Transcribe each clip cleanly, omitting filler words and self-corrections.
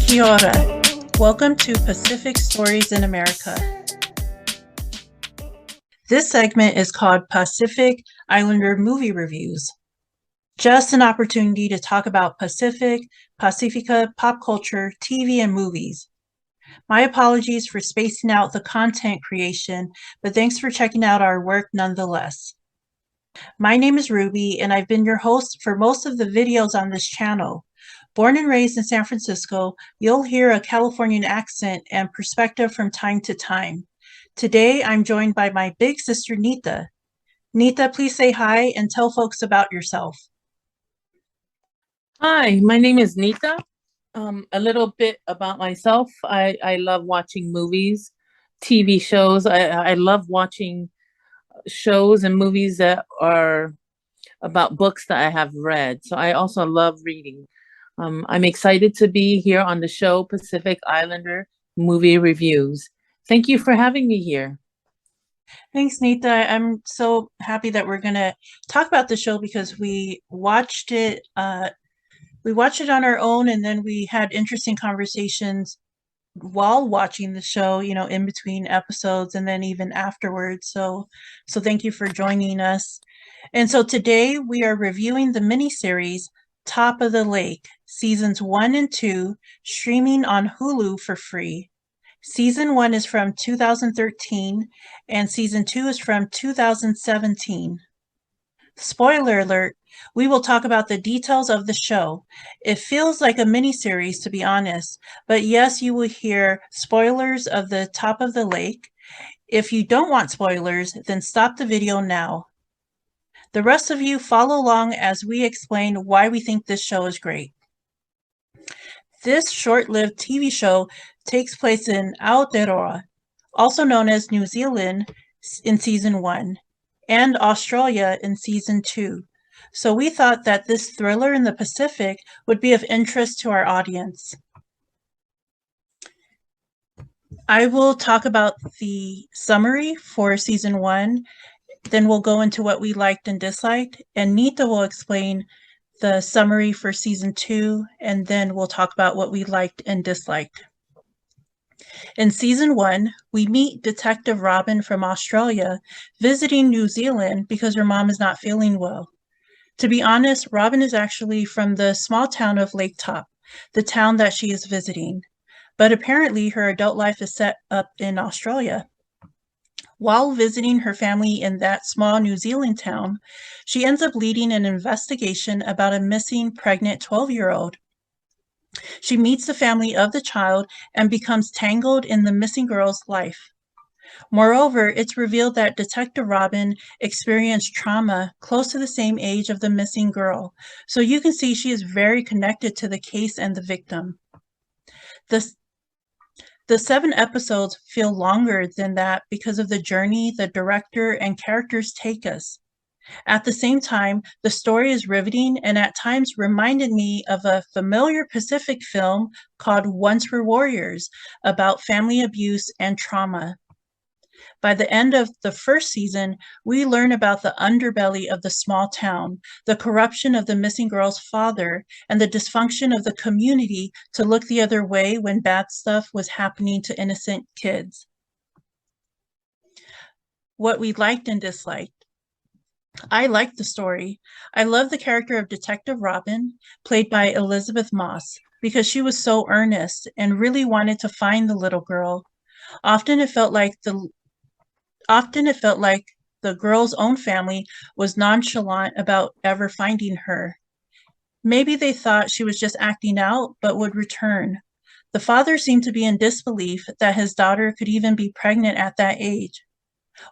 Kia ora. Welcome to Pacific Stories in America. This segment is called Pacific Islander Movie Reviews. Just an opportunity to talk about Pacifica, pop culture, TV, and movies. My apologies for spacing out the content creation, but thanks for checking out our work nonetheless. My name is Ruby, and I've been your host for most of the videos on this channel. Born and raised in San Francisco, you'll hear a Californian accent and perspective from time to time. Today, I'm joined by my big sister, Nita. Nita, please say hi and tell folks about yourself. Hi, my name is Nita. A little bit about myself. I love watching movies, TV shows. I love watching shows and movies that are about books that I have read. So I also love reading. I'm excited to be here on the show Pacific Islander Movie Reviews. Thank you for having me here. Thanks, Nita. I'm so happy that we're going to talk about the show because we watched it on our own, and then we had interesting conversations while watching the show, in between episodes and then even afterwards. So thank you for joining us. And so today we are reviewing the miniseries Top of the Lake, seasons 1 and 2, streaming on Hulu for free. Season 1 is from 2013 and season 2 is from 2017. Spoiler alert, we will talk about the details of the show. It feels like a miniseries, to be honest, but yes, you will hear spoilers of the Top of the Lake. If you don't want spoilers, then stop the video now. The rest of you follow along as we explain why we think this show is great. This short-lived TV show takes place in Aotearoa, also known as New Zealand, in season 1. And Australia in season 2. So we thought that this thriller in the Pacific would be of interest to our audience. I will talk about the summary for season 1, then we'll go into what we liked and disliked, and Nita will explain the summary for season 2, and then we'll talk about what we liked and disliked. In season 1, we meet Detective Robin from Australia visiting New Zealand because her mom is not feeling well. To be honest, Robin is actually from the small town of Lake Top, the town that she is visiting. But apparently her adult life is set up in Australia. While visiting her family in that small New Zealand town, she ends up leading an investigation about a missing pregnant 12-year-old. She meets the family of the child and becomes tangled in the missing girl's life. Moreover, it's revealed that Detective Robin experienced trauma close to the same age of the missing girl, so you can see she is very connected to the case and the victim. The 7 episodes feel longer than that because of the journey the director and characters take us. At the same time, the story is riveting and at times reminded me of a familiar Pacific film called Once Were Warriors about family abuse and trauma. By the end of the first season, we learn about the underbelly of the small town, the corruption of the missing girl's father, and the dysfunction of the community to look the other way when bad stuff was happening to innocent kids. What we liked and disliked. I liked the story. I love the character of Detective Robin, played by Elizabeth Moss, because she was so earnest and really wanted to find the little girl. Often it felt like the girl's own family was nonchalant about ever finding her. Maybe they thought she was just acting out but would return. The father seemed to be in disbelief that his daughter could even be pregnant at that age.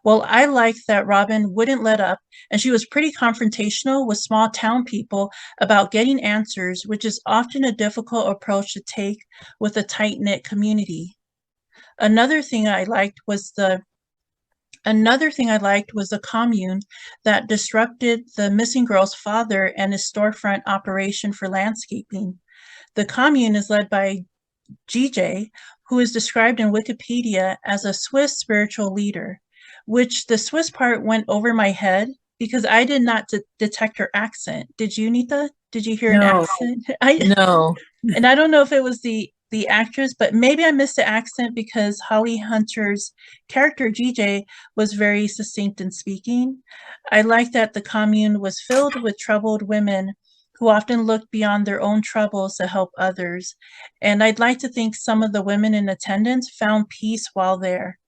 Well, I liked that Robin wouldn't let up, and she was pretty confrontational with small town people about getting answers, which is often a difficult approach to take with a tight-knit community. Another thing I liked was the commune that disrupted the missing girl's father and his storefront operation for landscaping. The commune is led by GJ, who is described in Wikipedia as a Swiss spiritual leader, which the Swiss part went over my head because I did not detect her accent. Did you, Nita? Did you hear an No, accent? no. And I don't know if it was the the actress, but maybe I missed the accent because Holly Hunter's character GJ was very succinct in speaking. I like that the commune was filled with troubled women who often looked beyond their own troubles to help others. And I'd like to think some of the women in attendance found peace while there.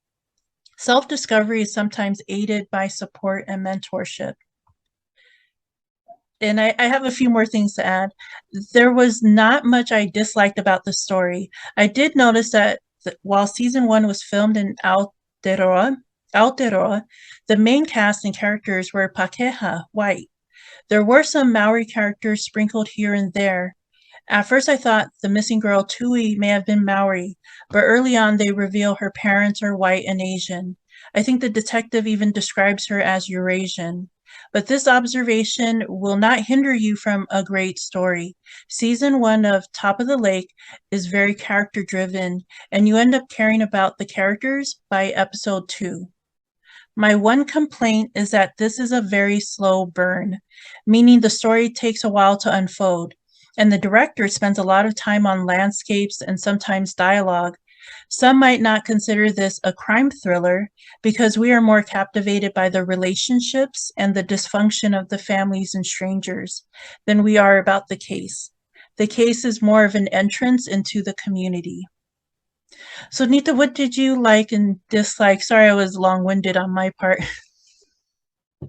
Self discovery is sometimes aided by support and mentorship. And I have a few more things to add. There was not much I disliked about the story. I did notice that while season one was filmed in Aotearoa, the main cast and characters were Pakeha, white. There were some Maori characters sprinkled here and there. At first, I thought the missing girl, Tui, may have been Maori, but early on, they reveal her parents are white and Asian. I think the detective even describes her as Eurasian. But this observation will not hinder you from a great story. Season one of Top of the Lake is very character driven, and you end up caring about the characters by episode two. My one complaint is that this is a very slow burn, meaning the story takes a while to unfold, and the director spends a lot of time on landscapes and sometimes dialogue. Some might not consider this a crime thriller because we are more captivated by the relationships and the dysfunction of the families and strangers than we are about the case. The case is more of an entrance into the community. So, Nita, what did you like and dislike? Sorry, I was long winded on my part.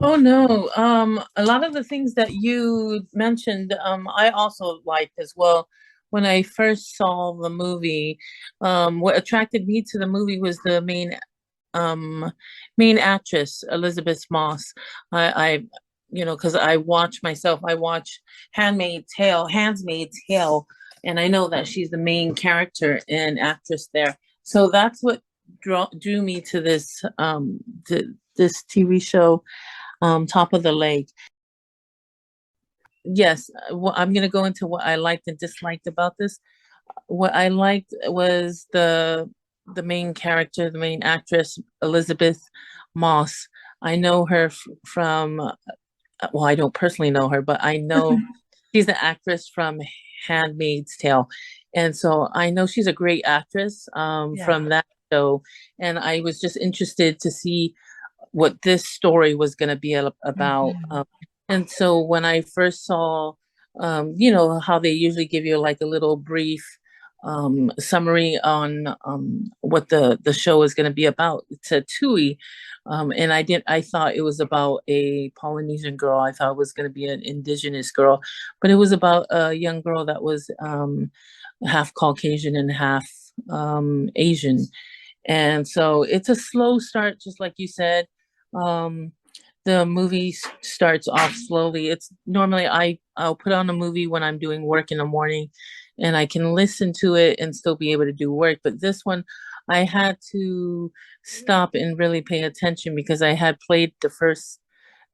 Oh no. A lot of the things that you mentioned, I also liked as well. When I first saw the movie, what attracted me to the movie was the um main actress, Elizabeth Moss. I because I watch Handmaid's Tale, and I know that she's the main character and actress there. So that's what drew me to this TV show, Top of the Lake. Yes, well, I'm going to go into what I liked and disliked about this. What I liked was the main character, the main actress, Elizabeth Moss. I know her from, well, I don't personally know her, but I know she's the actress from Handmaid's Tale. And so I know she's a great actress Yeah. from that show. And I was just interested to see what this story was going to be about. Mhm. And so when I first saw, how they usually give you like a little brief summary on what the show is going to be about to Tui. And I thought it was about a Polynesian girl. I thought it was going to be an indigenous girl, but it was about a young girl that was half Caucasian and half Asian. And so it's a slow start, just like you said. Um, the movie starts off slowly. It's normally I'll put on a movie when I'm doing work in the morning, and I can listen to it and still be able to do work. But this one, I had to stop and really pay attention because I had played the first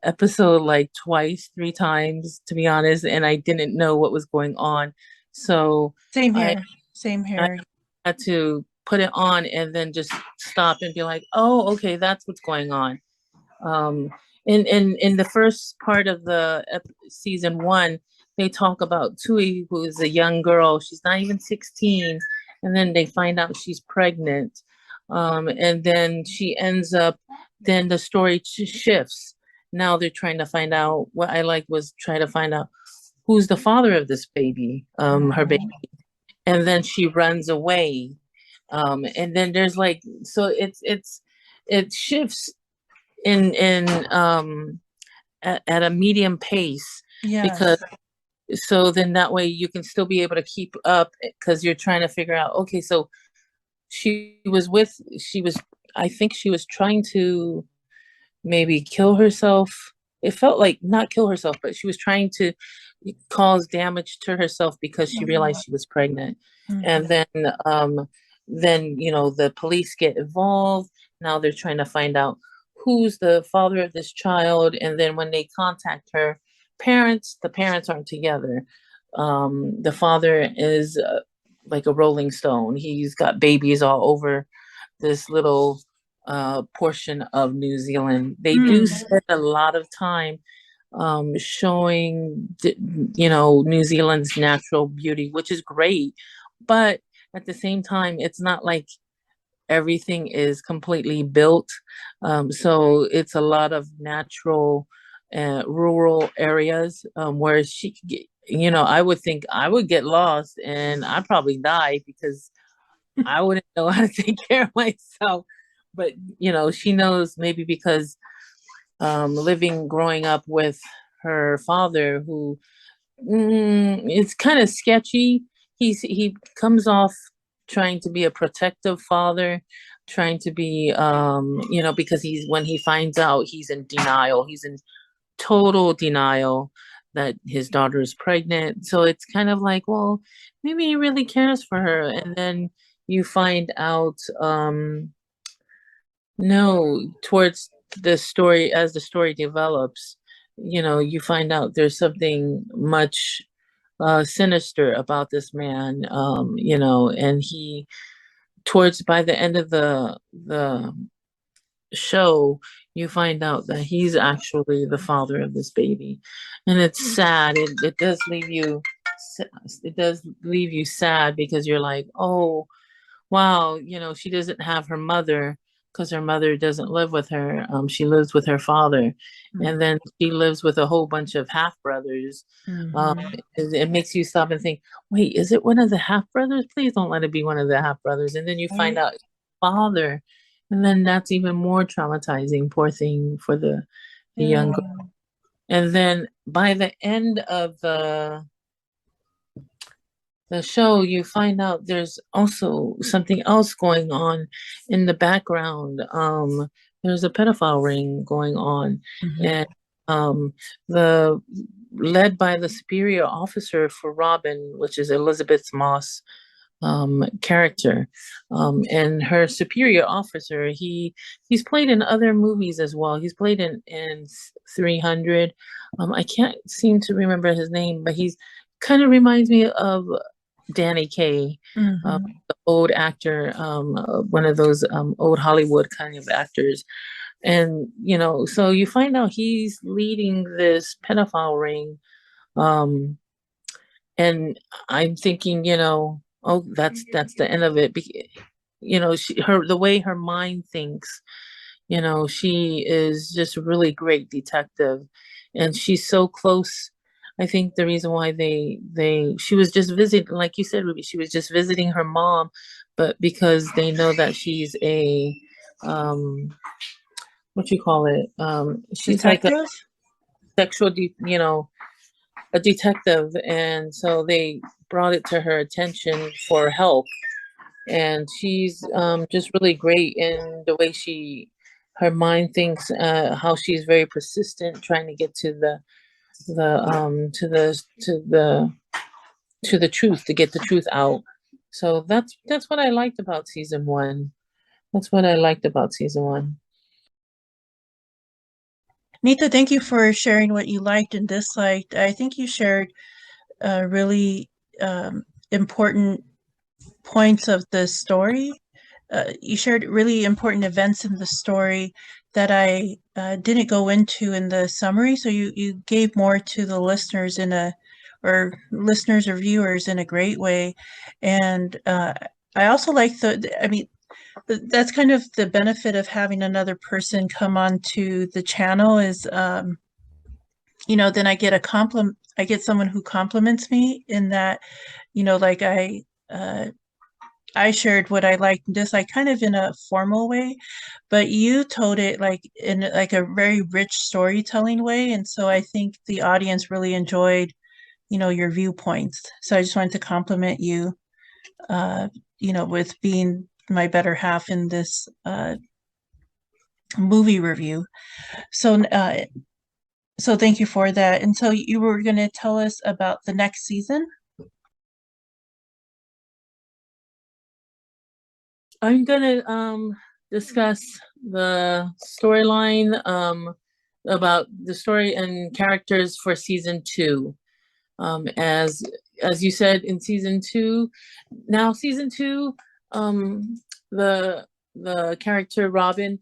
episode like twice, three times, to be honest, and I didn't know what was going on. So Same I here. Same I here. had to put it on and then just stop and be like, oh, okay, that's what's going on. Um, in the first part of the season one, they talk about Tui, who is a young girl. She's not even 16, and then they find out she's pregnant. And then she ends up. Then the story shifts. Now they're trying to find out. What I like was try to find out who's the father of this baby, her baby, Mhm. and then she runs away. And then there's like, so it shifts in at a medium pace, because Yes. so then that way you can still be able to keep up because you're trying to figure out, okay, so she was, I think she was trying to maybe kill herself. It felt like not kill herself, but she was trying to cause damage to herself because she realized she was pregnant. And Mhm. then the police get involved. Now they're trying to find out who's the father of this child. And then when they contact her parents, the parents aren't together. The father is like a rolling stone. He's got babies all over this little portion of New Zealand. They do Mm. spend a lot of time showing, New Zealand's natural beauty, which is great. But at the same time, it's not like everything is completely built. So it's a lot of natural rural areas where she could get, I would think I would get lost and I'd probably die because I wouldn't know how to take care of myself. But, she knows maybe because growing up with her father, who it's kind of sketchy. He comes off trying to be a protective father, trying to be because when he finds out, he's in denial. He's in total denial that his daughter is pregnant. So it's kind of like, well, maybe he really cares for her. And then you find out no, towards the story, as the story develops, you find out there's something much sinister about this man, and he, towards by the end of the show, you find out that he's actually the father of this baby, and it's sad. It does leave you sad because you're like, oh, wow, she doesn't have her mother because her mother doesn't live with her. She lives with her father. And then she lives with a whole bunch of half brothers. It makes you stop and think, wait, is it one of the half brothers? Please don't let it be one of the half brothers. And then you find Right. out it's father. And then that's even more traumatizing, poor thing for the young Yeah. girl. And then by the end of the show, you find out there's also something else going on in the background. There's a pedophile ring going on, and the led by the superior officer for Robin, which is Elizabeth Moss character, and her superior officer. He's played in other movies as well. He's played in 300. I can't seem to remember his name, but he's kind of reminds me of Danny Kaye, the old actor, one of those old Hollywood kind of actors. And, so you find out he's leading this pedophile ring. Um, and I'm thinking, oh, that's the end of it. The way her mind thinks, she is just a really great detective, and she's so close. I think the reason why she was just visiting, like you said, Ruby, she was just visiting her mom, but because they know that she's a what you call it, she's like a Detective? sexual, a detective, and so they brought it to her attention for help. And she's just really great in the way her mind thinks, how she's very persistent, trying to get to the truth, to get the truth out. So that's what I liked about season one. That's what I liked about season one. Nita, thank you for sharing what you liked and disliked. I think you shared really important points of the story. You shared really important events in the story that I didn't go into in the summary. So you gave more to the listeners or listeners or viewers in a great way. And I also like I mean, that's kind of the benefit of having another person come on to the channel is, then I get someone who compliments me in that, like uh, I shared what I liked and disliked kind of in a formal way, but you told it like in like a very rich storytelling way. And so I think the audience really enjoyed, your viewpoints. So I just wanted to compliment you, uh, with being my better half in this movie review. So, so thank you for that. And so you were going to tell us about the next season? I'm gonna discuss the storyline, about the story and characters for season two. As you said, in season two, now season two, the character Robin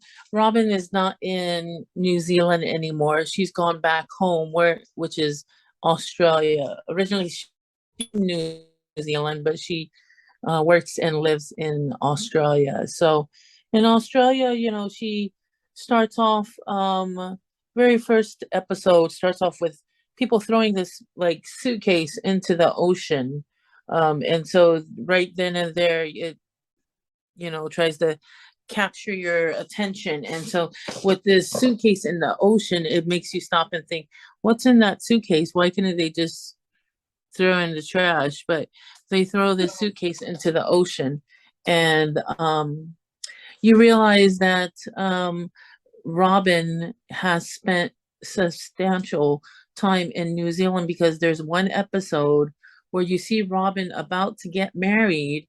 is not in New Zealand anymore. She's gone back home, which is Australia. Originally she was in New Zealand, but she works and lives in Australia. So in Australia, she starts off, very first episode starts off with people throwing this like suitcase into the ocean. And so right then and there, it, tries to capture your attention. And so with this suitcase in the ocean, it makes you stop and think, what's in that suitcase? Why couldn't they just throw in the trash? But they throw this suitcase into the ocean. And you realize that Robin has spent substantial time in New Zealand, because there's one episode where you see Robin about to get married,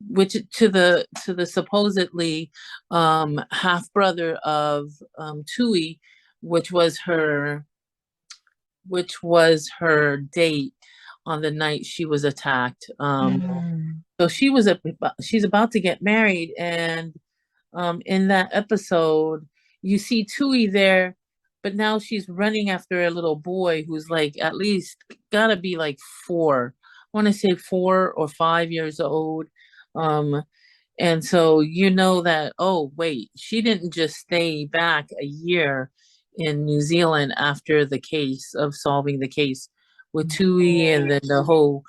which to the supposedly half brother of Tui, which was her which was her date on the night she was attacked. Mm. So she's about to get married, and in that episode, you see Tui there, but now she's running after a little boy who's like at least gotta be like 4. I want to say 4 or 5 years old. Um, and so that, oh, wait, she didn't just stay back a year in New Zealand after the case of solving the case with Tui, and then the whole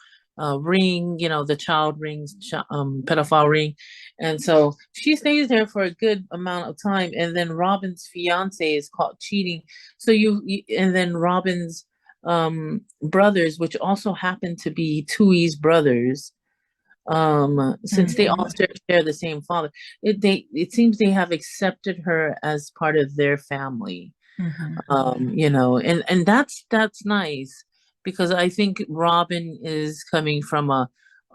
ring, the child rings, pedophile ring. And so she stays there for a good amount of time. And then Robin's fiance is caught cheating. So and then Robin's brothers, which also happen to be Tui's brothers, since they all Mhm. share the same father, it seems they have accepted her as part of their family. Mhm. And that's nice, because I think Robin is coming from a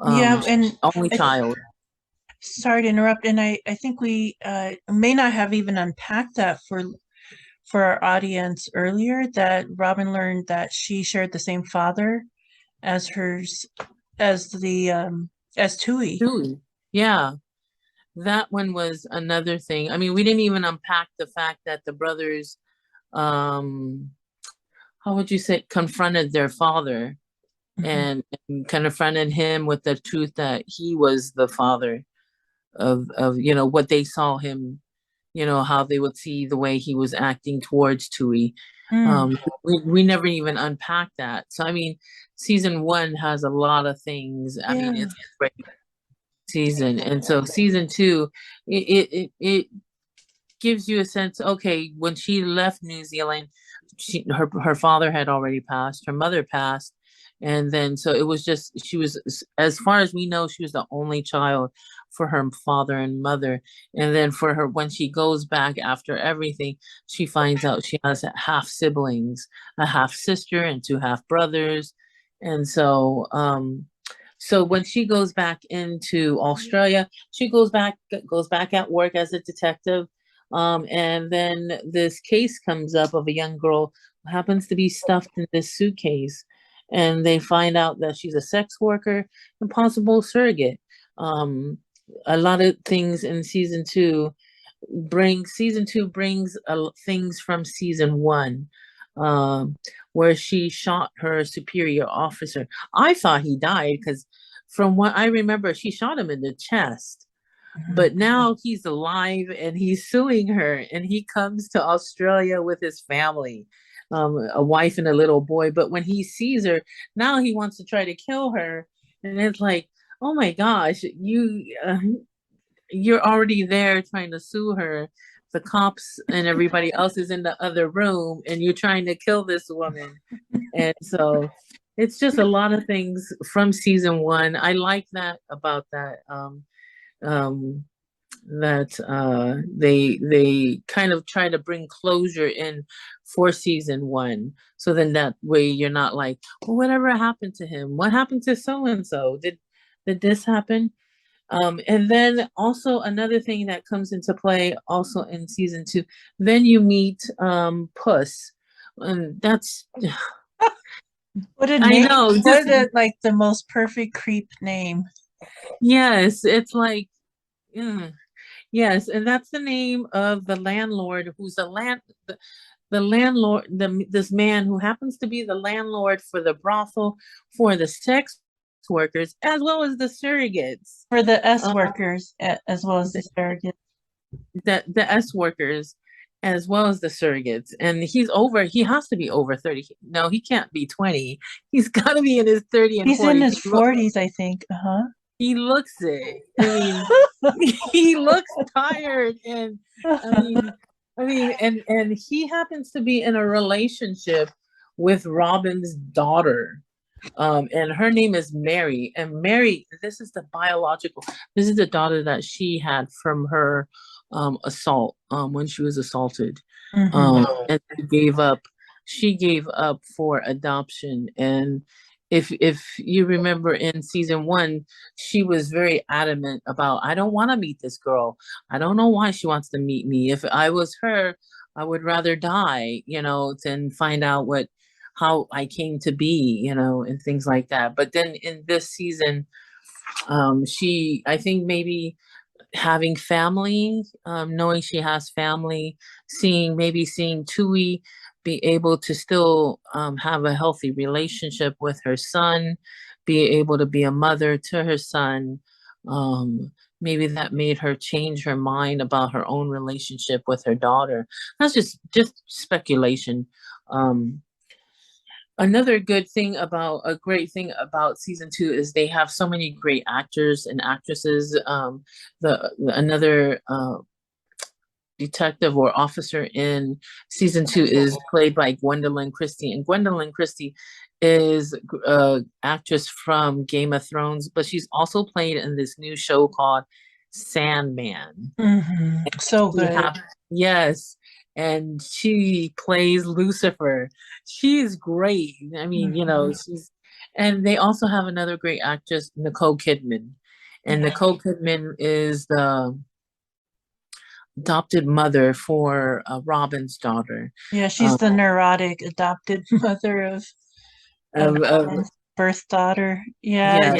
Yeah, and only I, child. sorry to interrupt, and I think we may not have even unpacked that for our audience earlier, that Robin learned that she shared the same father as hers, as Tui. Tui. Yeah, that one was another thing. I mean, we didn't even unpack the fact that the brothers, um how would you say, confronted their father, Mhm. and confronted him with the truth that he was the father of what they saw him, how they would see the way he was acting towards Tui. Mm. We never even unpacked that. So I mean, season 1 has a lot of things. I mean, Yeah. it's a great season. And so season 2, it gives you a sense, okay, when she left New Zealand, her father had already passed, her mother passed, and then so it was just, she was, as far as we know, she was the only child for her father and mother. And then for her, when she goes back after everything, she finds out she has half siblings, a half sister and 2 half brothers. And so when she goes back into Australia, she goes back at work as a detective. And then this case comes up of a young girl who happens to be stuffed in this suitcase. And they find out that she's a sex worker and possible surrogate. Um, a lot of things in season two brings things from season 1, um, where she shot her superior officer. I thought he died, because from what I remember, she shot him in the chest. Mhm. But now he's alive and he's suing her, and he comes to Australia with his family, a wife and a little boy. But when he sees her, now he wants to try to kill her. And it's like, oh my gosh, you're already there trying to sue her. The cops and everybody else is in the other room, and you're trying to kill this woman. And so it's just a lot of things from season 1. I like that about that. Um, that they kind of try to bring closure in for season 1, so then that way you're not like, well, whatever happened to him, what happened to so and so, did this happen? And then also another thing that comes into play also in season 2, then you meet Puss, and that's, What a I name! know, just, What a, like, the most perfect creep name. yes, it's like, mm, yes, and that's the name of the landlord, who's the landlord, this man who happens to be the landlord for the brothel, for the sex workers as well as the surrogates. For the S Uh, workers as well as the surrogates. the S workers as well as the surrogates. And he has to be over 30. No, he can't be 20. He's got to be in his 30 and He's in 40s. his 40s, I think. Uh-huh. He looks it. I mean, he looks tired and I mean, and he happens to be in a relationship with Robin's daughter. And her name is Mary. And Mary, this is the daughter that she had from her assault, when she was assaulted. And she gave up for adoption. And if you remember in season one, she was very adamant about, I don't want to meet this girl. I don't know why she wants to meet me. If I was her, I would rather die, than find out how I came to be, and things like that. But then in this season, I think maybe having family, knowing she has family, seeing Tui be able to still have a healthy relationship with her son, be able to be a mother to her son. Maybe that made her change her mind about her own relationship with her daughter. That's just speculation. Another a great thing about season two is they have so many great actors and actresses. Another detective or officer in season two is played by Gwendolyn Christie, and Gwendolyn Christie is actress from Game of Thrones, but she's also played in this new show called Sandman. So good. Yes, and she plays Lucifer. She's great. I mean, and they also have another great actress, Nicole Kidman. And Nicole Kidman is the adopted mother for Robin's daughter. Yeah, she's the neurotic adopted mother of Robin's birth daughter. Yeah,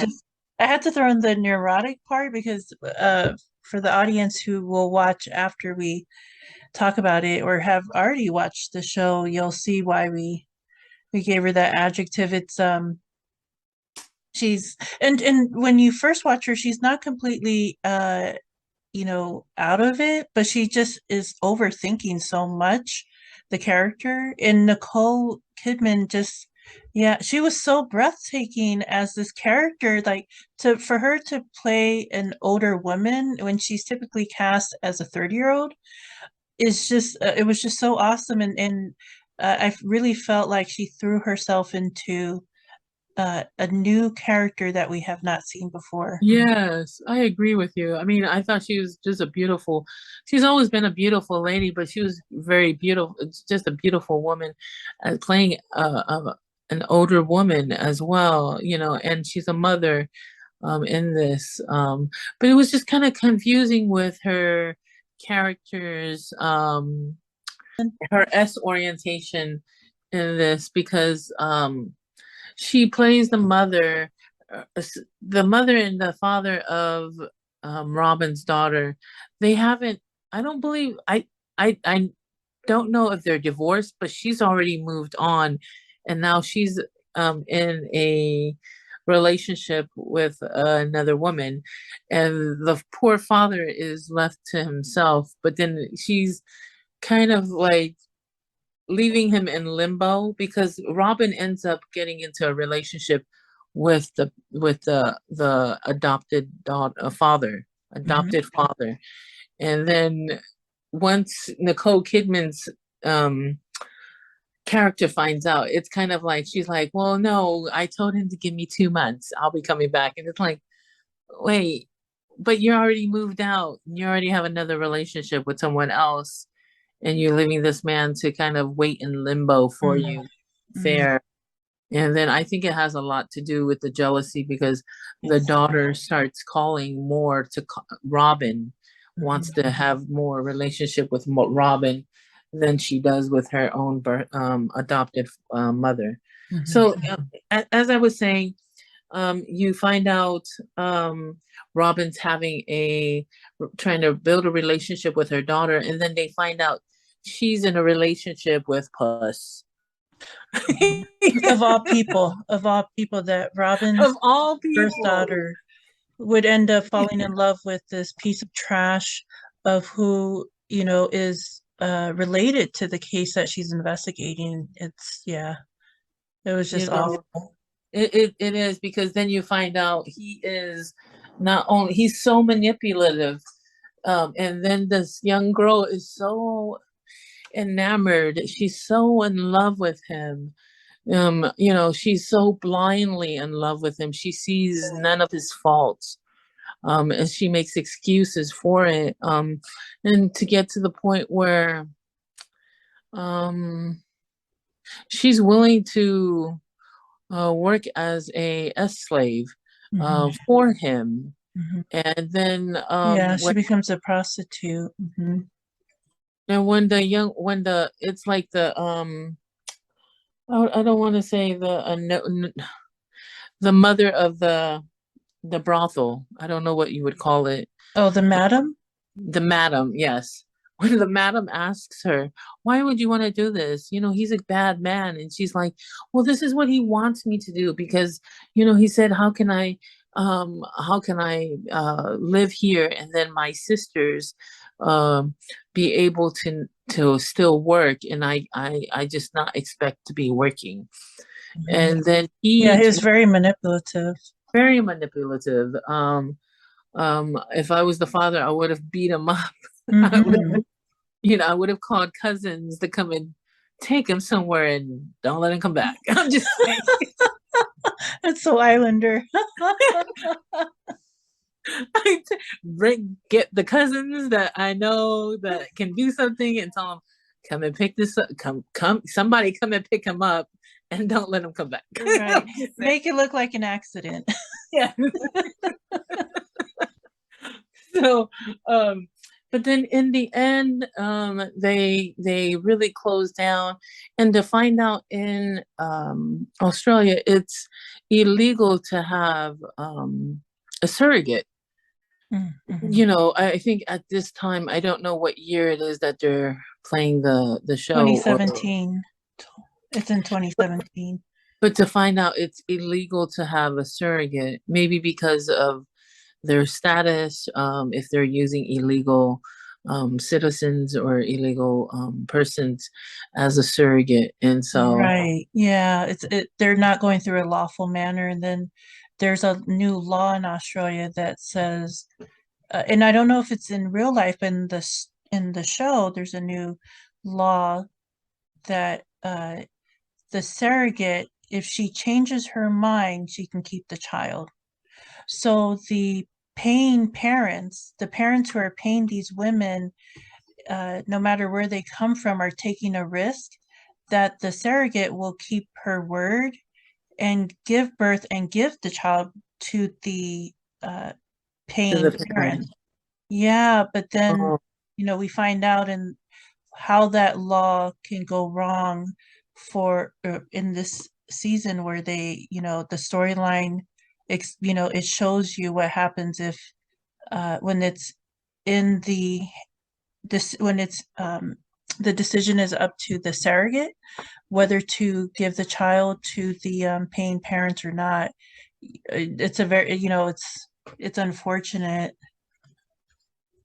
I had to throw in the neurotic part because for the audience who will watch after we talk about it or have already watched the show, you'll see why we gave her that adjective. It's she's and when you first watch her, she's not completely out of it, but she just is overthinking so much the character. And Nicole Kidman just, yeah, she was so breathtaking as this character. Like for her to play an older woman when she's typically cast as a 30-year-old is just, it was just so awesome. And I really felt like she threw herself into a new character that we have not seen before. Yes, I agree with you. I mean, I thought she was just she's always been a beautiful lady, but she was very beautiful, just a beautiful woman, playing an older woman as well, and she's a mother in this. But it was just kind of confusing with her characters, her S orientation in this because she plays the mother and the father of Robin's daughter. They haven't. I don't believe. I don't know if they're divorced, but she's already moved on, and now she's in a relationship with another woman, and the poor father is left to himself. But then she's kind of like leaving him in limbo because Robin ends up getting into a relationship with the adopted father. And then once Nicole Kidman's character finds out, it's kind of like she's like, well, no, I told him to give me 2 months, I'll be coming back. And it's like, wait, but you're already moved out, you already have another relationship with someone else, and you're leaving this man to kind of wait in limbo for you fair. And then I think it has a lot to do with the jealousy because the daughter starts calling more to Robin, wants to have more relationship with Robin than she does with her own adopted mother. So as I was saying, you find out Robin's trying to build a relationship with her daughter, and then they find out she's in a relationship with Puss. Of all people, that Robin's Of all first people, daughter would end up falling in love with this piece of trash of who, is related to the case that she's investigating. Yeah, it was you just know, awful. it is, because then you find out he is not only, he's so manipulative. And then this young girl is so enamored. She's so in love with him. She's so blindly in love with him. She sees none of his faults. And she makes excuses for it. And to get to the point where um, she's willing to work as a slave Hmm. for him. Hmm. And then Yeah, she becomes a prostitute. Hmm. when the young when the it's like the I don't want to say the no, the mother of the brothel. I don't know what you would call it. Oh, the madam? The madam, yes. When the madam asks her, why would you want to do this? He's a bad man. And she's like, well, this is what he wants me to do because, he said, how can I live here and then my sisters be able to still work, and I just not expect to be working. Hmm. And then Yeah, he he was very manipulative. very manipulative. If I was the father, I would have beat him up. I would Hmm. I would have called cousins to come and take him somewhere and don't let him come back. I'm just saying. That's so Islander. Get the cousins that I know that can do something and tell them, come and pick this up. Somebody come and pick him up and don't let him come back. Right. Make it look like an accident. Yeah. So, um, but then in the end, they really closed down, and to find out in Australia, it's illegal to have a surrogate. Mm-hmm. I think at this time, I don't know what year it is that they're playing the show, or 2017. It's in 2017. but to find out it's illegal to have a surrogate, maybe because of their status, if they're using illegal citizens or illegal persons as a surrogate. And so Right. Yeah, they're not going through a lawful manner. And then there's a new law in Australia that says, and I don't know if it's in real life, but in the show, there's a new law that the surrogate, if she changes her mind, she can keep the child. So the parents who are paying these women, no matter where they come from, are taking a risk that the surrogate will keep her word and give birth and give the child to the uh, to paying the parent. parent. Yeah, but then, Oh, we find out in how that law can go wrong for in this season where the storyline, it shows you what happens if when it's in this when it's the decision is up to the surrogate whether to give the child to the paying parents or not. It's a very, it's unfortunate.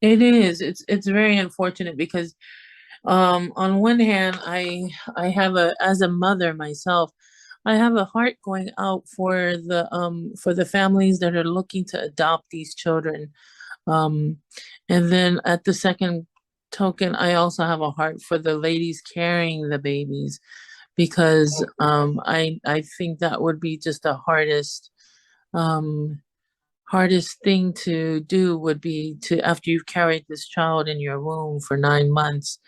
it is. It's very unfortunate because on one hand, I have a as a mother myself, I have a heart going out for the families that are looking to adopt these children. Um, and then at the second token, I also have a heart for the ladies carrying the babies, because I think that would be just the um hardest thing to do, would be to, after you've carried this child in your womb for 9 months,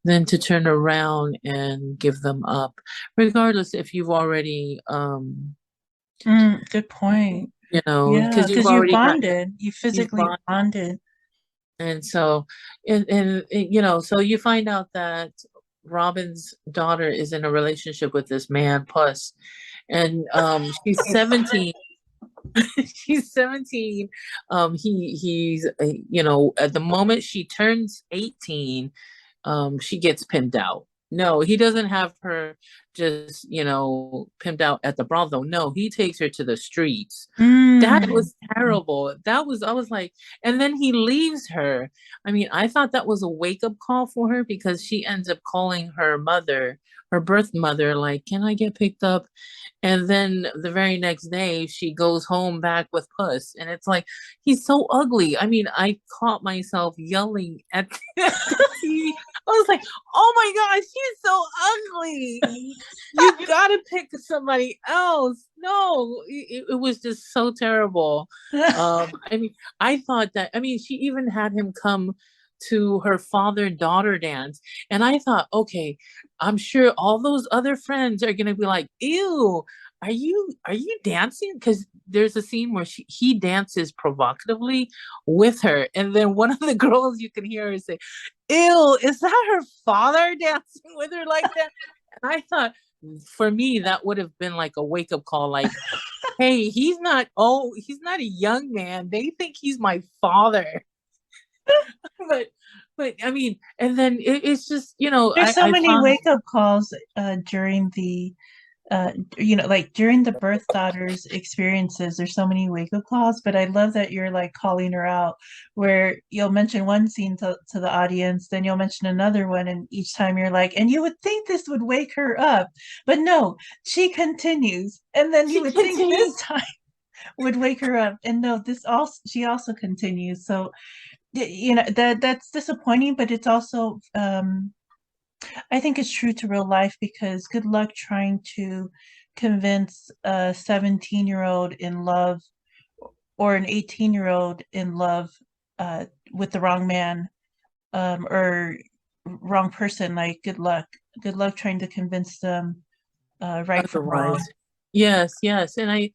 then to turn around and give them up, regardless if you've already Good point. Yeah, because you've because you already got bonded, you you've physically bond. bonded. And so, so you find out that Robin's daughter is in a relationship with this man, Puss, and she's 17. She's 17. He's at the moment she turns 18, she gets pinned out. No, he doesn't have her just, pimped out at the brothel. No, he takes her to the streets. That Mm. was terrible. I was like, and then he leaves her. I mean, I thought that was a wake-up call for her because she ends up calling her mother, her birth mother, like, can I get picked up? And then the very next day, she goes home back with Puss. And it's like, he's so ugly. I mean, I caught myself yelling at the TV. I was like, oh my gosh, she's so ugly. You gotta pick somebody else. No, it was just so terrible. I mean, I thought that, I mean, she even had him come to her father-daughter dance. And I thought, okay, I'm sure all those other friends are gonna be like, ew, are you dancing? Because there's a scene where he dances provocatively with her, and then one of the girls you can hear her say, ew, is that her father dancing with her like that? And I thought, for me, that would have been like a wake-up call, like, hey, he's not a young man. They think he's my father. but I mean, and then it's just, There's so I many found wake up calls during the like during the birth daughter's experiences. There's so many wake up calls, but I love that you're like calling her out, where you'll mention one scene to the audience, then you'll mention another one, and each time you're like, and you would think this would wake her up, but no, she continues, and then you she would think this continues. time would wake her up, and no, this also she also continues. So that's disappointing, but it's also I think it's true to real life, because good luck trying to convince a 17-year-old in love, or an 18-year-old in love with the wrong man, or wrong person. Like, good luck. Good luck trying to convince them right from Otherwise, wrong. yes, yes. And I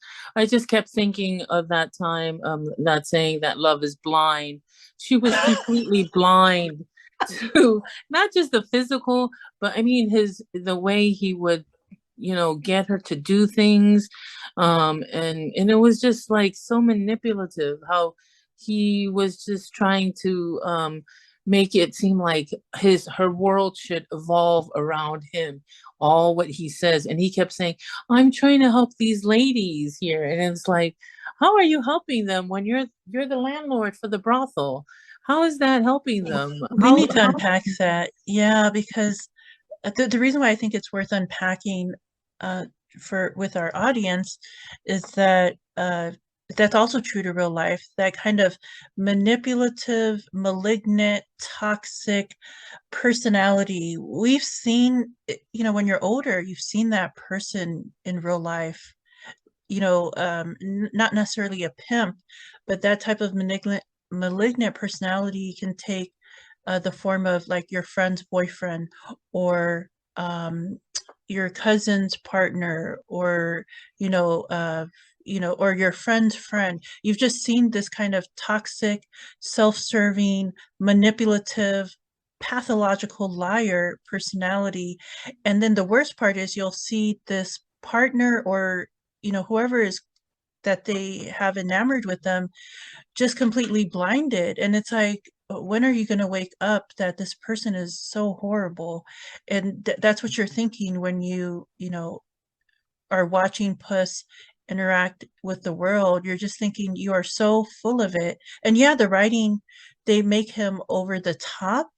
just kept thinking of that time, that saying that love is blind. She was completely blind to not just the physical, but I mean the way he would, get her to do things. And it was just like so manipulative how he was just trying to make it seem like her world should evolve around him, all what he says. And he kept saying, I'm trying to help these ladies here. And it's like, how are you helping them when you're the landlord for the brothel? How is that helping them? We How need to unpack that. Yeah, because the reason why I think it's worth unpacking uh, for with our audience is that that's also true to real life. That kind of manipulative, malignant, toxic personality. We've seen, when you're older, you've seen that person in real life. Not necessarily a pimp, but that type of malignant personality can take the form of like your friend's boyfriend, or um, your cousin's partner, or you know, uh, or your friend's friend. You've just seen this kind of toxic, self-serving, manipulative, pathological liar personality, and then the worst part is you'll see this partner, or whoever is that they have enamored with them, just completely blinded. And it's like, when are you going to wake up that this person is so horrible? And that's what you're thinking when are watching Puss interact with the world. You're just thinking you are so full of it. And yeah, the writing, they make him over the top,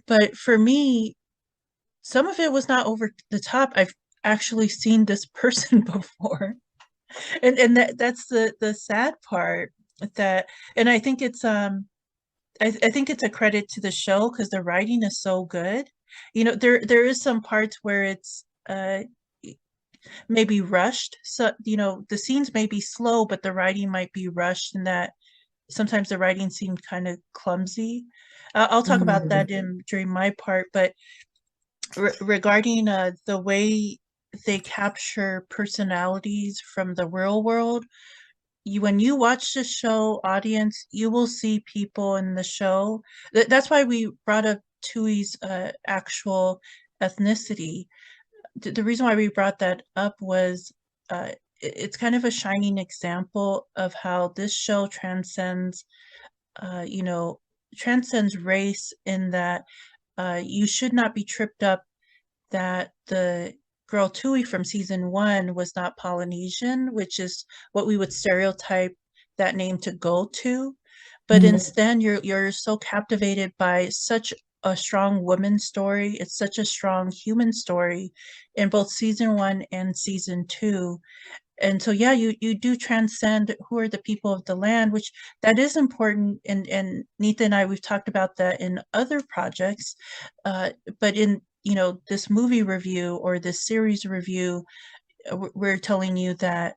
but for me, some of it was not over the top. I've actually seen this person before. And that's the sad part, that, and I think it's I think it's a credit to the show because the writing is so good. There is some parts where it's maybe rushed. So, the scenes may be slow, but the writing might be rushed, and that sometimes the writing seemed kind of clumsy. I'll talk about Mhm. that during my part, but regarding the way they capture personalities from the real world, when you watch the show, audience, you will see people in the show. That's why we brought up Tui's actual ethnicity. The reason why we brought that up was it's kind of a shining example of how this show uh, you know, transcends race, in that you should not be tripped up that the girl Tui from season one was not Polynesian, which is what we would stereotype that name to go to. But Mhm. instead, you're so captivated by such a strong woman's story. It's such a strong human story in both season one and season two. And so yeah, you do transcend who are the people of the land, which that is important. And Nita and I, we've talked about that in other projects, but in this movie review or this series review, we're telling you that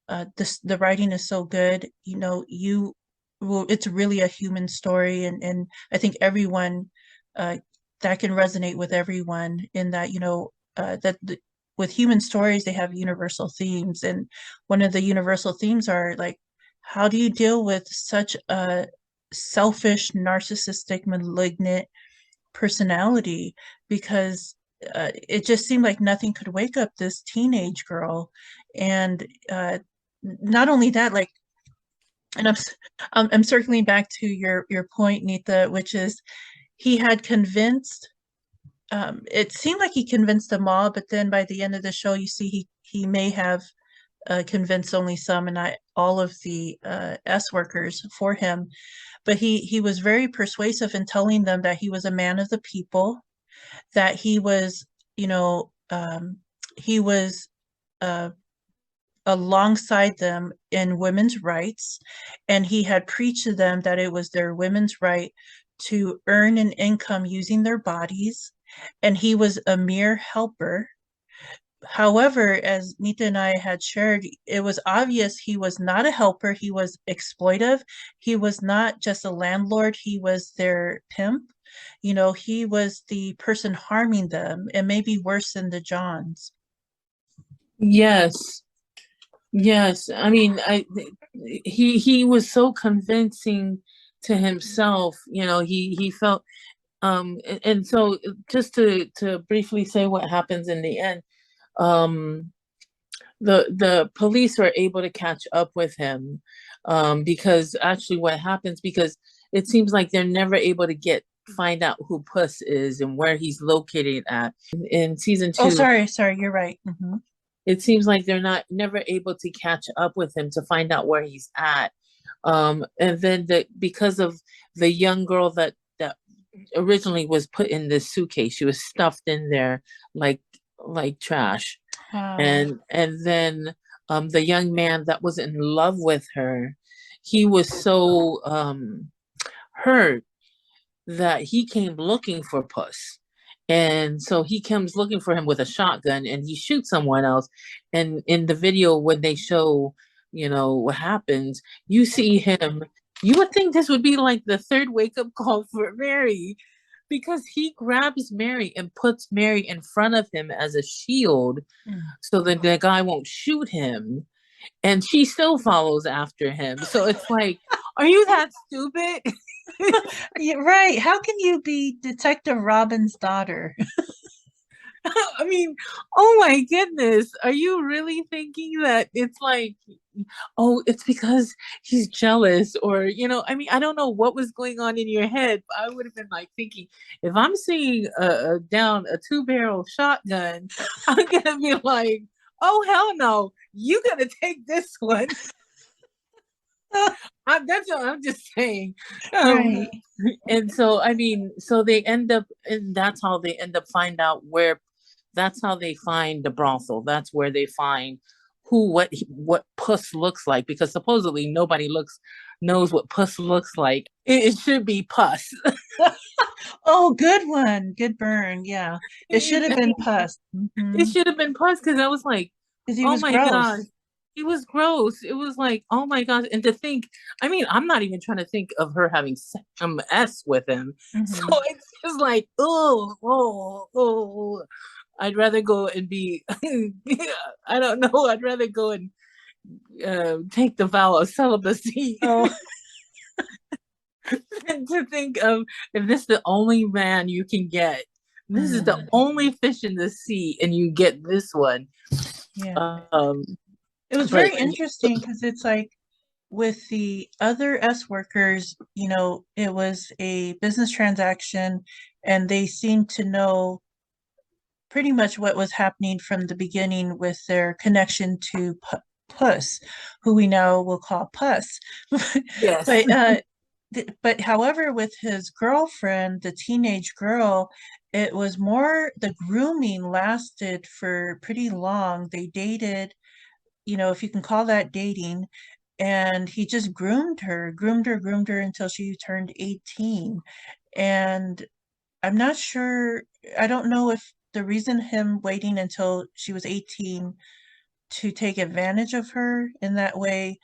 the writing is so good. You well, it's really a human story, and I think everyone uh, that can resonate with everyone in that with human stories they have universal themes, and one of the universal themes are like, how do you deal with such a selfish, narcissistic, malignant personality? Because it just seemed like nothing could wake up this teenage girl. And not only that, like, and I'm circling back to your point, Nita, which is he had convinced. It seemed like he convinced them all, but then by the end of the show, you see he may have convinced only some and not all of the S workers for him. But he was very persuasive in telling them that he was a man of the people, that he was, he was uh, alongside them in women's rights, and he had preached to them that it was their women's right to earn an income using their bodies, and he was a mere helper. However, as Nita and I had shared, it was obvious he was not a helper. He was exploitive. He was not just a landlord. He was their pimp. He was the person harming them, and maybe worse than the Johns. Yes. Yes. I mean, he was so convincing to himself, he felt and so just to briefly say what happens in the end, um the police were able to catch up with him, because actually what happens, because it seems like they're never able to find out who Puss is and where he's located at in season Oh, two. sorry, you're right. It seems like they're not never able to catch up with him to find out where he's at. And then because of the young girl that originally was put in this suitcase, she was stuffed in there like trash. Wow. And then the young man that was in love with her, he was so hurt that he came looking for Puss. And so he comes looking for him with a shotgun and he shoots someone else. And in the video, when they show, what happens, you see him. You would think this would be like the third wake up call for Mary, because he grabs Mary and puts Mary in front of him as a shield Mm. so that the guy won't shoot him. And she still follows after him. So it's like, are you that stupid? Yeah, right. How can you be Detective Robin's daughter? I mean, oh my goodness. Are you really thinking that it's like, oh, it's because he's jealous? Or, I mean, I don't know what was going on in your head. But I would have been like thinking, if I'm seeing down a two-barrel shotgun, I'm going to be like, oh, hell no. You got to take this one. That's what I'm just saying. Um, Right. and so, I mean, so they end up, and that's how they end up find out where, that's how they find the brothel. That's where they find what Puss looks like, because supposedly nobody knows what Puss looks like. It should be Puss. Oh, good one. Good burn. Yeah. It should have I been mean, Puss. it Because should have been Puss, because I was like, he oh was my gosh, gross. it was gross. It was like, oh my gosh. And to think, I mean, I'm not even trying to think of her having some S with him. So Hmm. it's just like, oh. I'd rather go and be, I don't know, I'd rather go and take the vow of celibacy Oh, than to think of, if this is the only man you can get. This is the mm, only fish in the sea, and you get this one. yeah. Um, It was but very interesting because it's like with the other S workers, it was a business transaction and they seemed to know pretty much what was happening from the beginning with their connection to Puss, who we now will call Puss. Yes. But but however, with his girlfriend, the teenage girl, it was more the grooming lasted for pretty long. They dated, if you can call that dating, and he just groomed her until she turned 18. And I'm not sure, I don't know if the reason him waiting until she was 18 to take advantage of her in that way,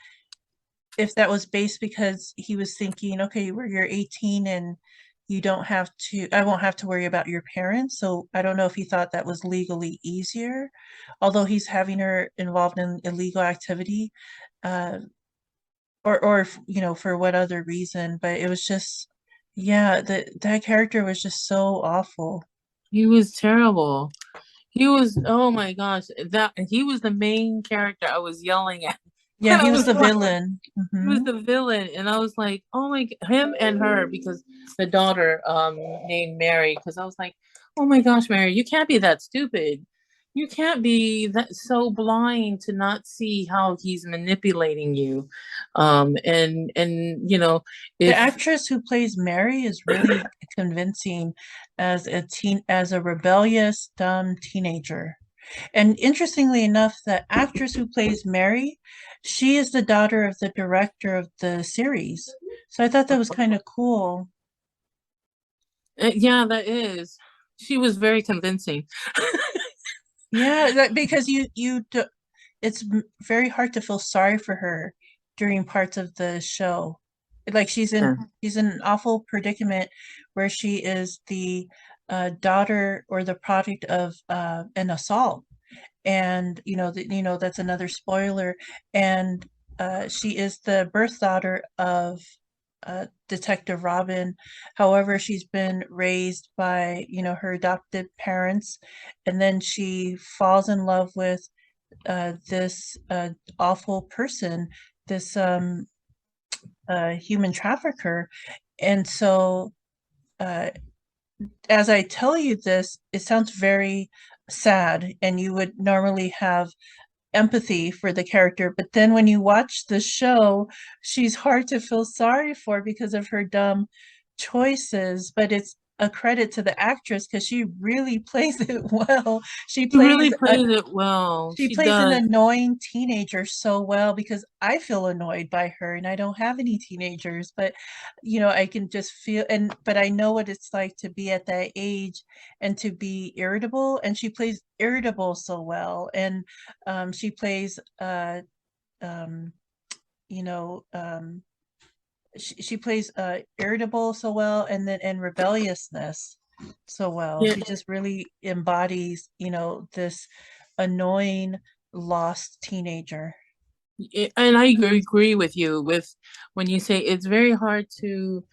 if that was based because he was thinking, okay, where you're 18 and I won't have to worry about your parents. So I don't know if he thought that was legally easier, although he's having her involved in illegal activity, uh, or for what other reason. But it was just, yeah, that character was just so awful. He was terrible. He was, oh my gosh, that he was the main character I was yelling at. Yeah, And I he was was the like, villain. he was Hmm. the villain. And I was like, oh my, him and her, because the daughter named Mary, because I was like, oh my gosh, Mary, you can't be that stupid. You can't be that so blind to not see how he's manipulating you. And The if actress who plays Mary is really convincing as a rebellious, dumb teenager. And interestingly enough, the actress who plays Mary, she is the daughter of the director of the series. So I thought that was kind of cool. yeah, that is, she was very convincing. Yeah, because it's very hard to feel sorry for her during parts of the show. Like she's in an awful predicament where she is the daughter or the product of an assault, and that's another spoiler. And she is the birth daughter of Detective Robin. However, she's been raised by her adopted parents, and then she falls in love with this awful person, this human trafficker. And so, uh, as I tell you this, it sounds very sad, and you would normally have empathy for the character. But then when you watch the show, she's hard to feel sorry for because of her dumb choices. But it's a credit to the actress because she really plays it well. She She plays really plays it well. she She plays an does. annoying teenager so well because I feel annoyed by her and I don't have any teenagers, but I can just feel, but I know what it's like to be at that age and to be irritable, and she plays irritable so well. And she plays um you know she plays irritable so well, and then and rebelliousness so well. Yeah, She just really embodies this annoying lost teenager. and I agree with you with when you say it's very hard to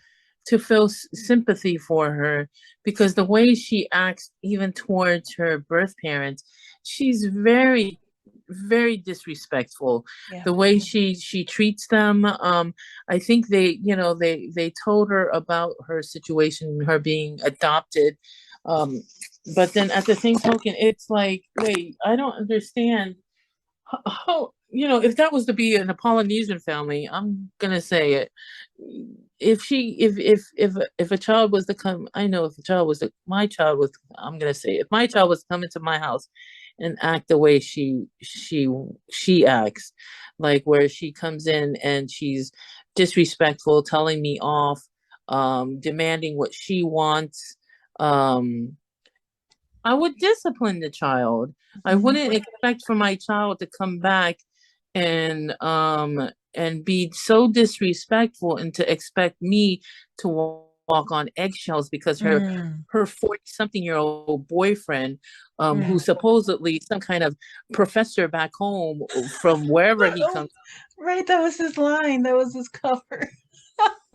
feel sympathy for her, because the way she acts even towards her birth parents, she's very disrespectful. Yeah. The way she treats them, I think they told her about her situation, her being adopted, um but then at the same token, it's like, wait, I don't understand how, if that was to be in a Polynesian family, I'm gonna say it. If she, if a child was to come, I know if a child was to, my child was, I'm gonna say, if my child was to come into my house and act the way she acts, like where she comes in and she's disrespectful, telling me off, demanding what she wants, um, I would discipline the child. I Mhm. wouldn't expect for my child to come back and be so disrespectful and to expect me to walk on eggshells because Mm, her 40 something year old boyfriend, who's mm. supposedly some kind of professor back home from wherever he Oh, comes. right, that was his line. That was his cover.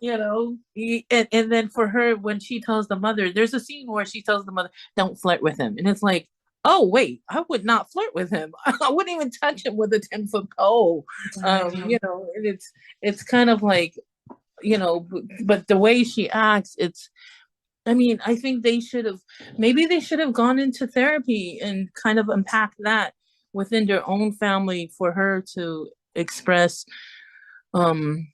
And then for her, when she tells the mother, there's a scene where she tells the mother, don't flirt with him, and it's like, oh wait, I would not flirt with him. I wouldn't even touch him with a 10-foot pole. Right. And it's kind of like, but the way she acts, I mean, I think maybe they should have gone into therapy and kind of unpacked that within their own family for her to express um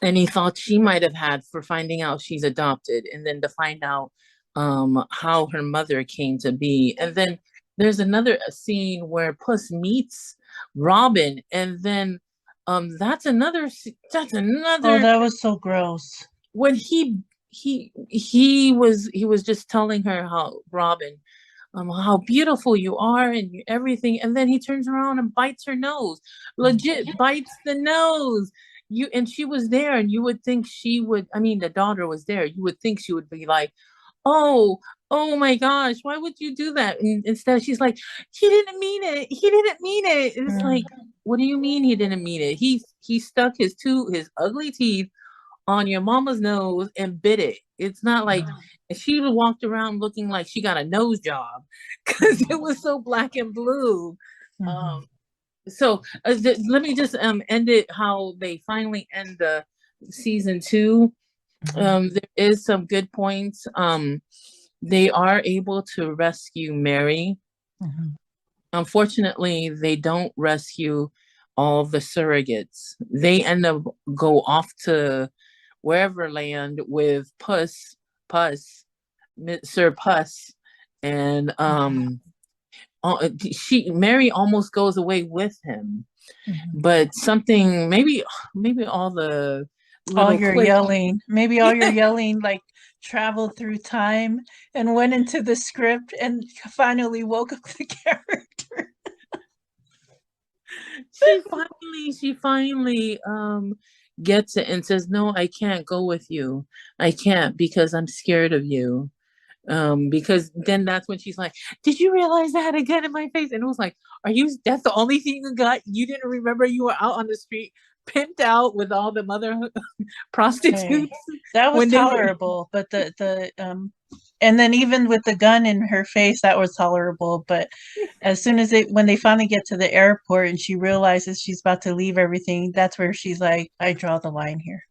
any thoughts she might have had for finding out she's adopted, and then to find out how her mother came to be. And then there's another scene where Puss meets Robin, and then that's Oh, another that was so gross. when he was just telling her how Robin, how beautiful you are and everything, and then he turns around and bites her nose, legit bites the nose. And she was there, and you would think she would. I mean, the daughter was there. You would think she would be like, "Oh, oh my gosh, why would you do that?" And instead, she's like, "He didn't mean it. He didn't mean it." And it's like, Mm, what do you mean he didn't mean it? He stuck his ugly teeth on your mama's nose and bit it. It's not like she walked around looking like she got a nose job because it was so black and blue. mhm, Um, let me just end it how they finally end the season two. mhm, There is some good points. They are able to rescue Mary. mhm. Unfortunately, they don't rescue all the surrogates. They end up go off to wherever land with Puss, Sir Puss, and she Mary almost goes away with him, Mhm. but something maybe all the All little your play. yelling, maybe all your yelling like traveled through time and went into the script and finally woke up the character. She finally gets it and says, "No, I can't go with you. I can't because I'm scared of you." Because then that's when she's like, "Did you realize I had a gun in my face?" And it was like, "Are you? That's the only thing you got? You didn't remember you were out on the street, pimped out with all the mother Hey, prostitutes that was when they were." tolerable, but and then even with the gun in her face, that was tolerable. But as soon as when they finally get to the airport and she realizes she's about to leave everything, that's where she's like, I draw the line here.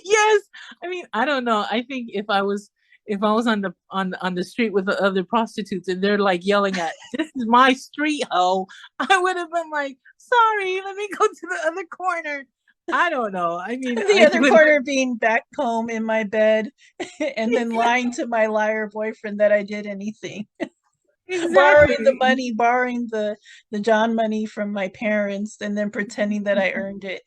Yes, I mean, I don't know. I think if I was on the street with the other prostitutes and they're like yelling at, "This is my street, ho," I would have been like, "Sorry, let me go to the other corner." I don't know. I mean, The I other would corner being back home in my bed and then lying to my liar boyfriend that I did anything. Borrowing the exactly. money, borrowing the John money from my parents and then pretending that I earned it.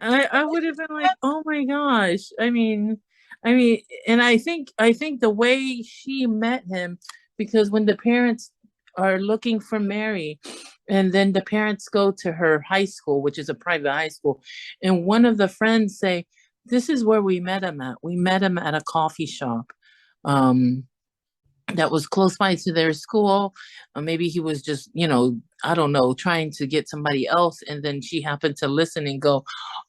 I would have been like, "Oh my gosh." I mean, and I think the way she met him, because when the parents are looking for Mary, and then the parents go to her high school, which is a private high school, and one of the friends say, "This is where we met him at. We met him at a coffee shop." Um, that was close by to their school. Maybe he was just, I don't know, trying to get somebody else. And then she happened to listen and go,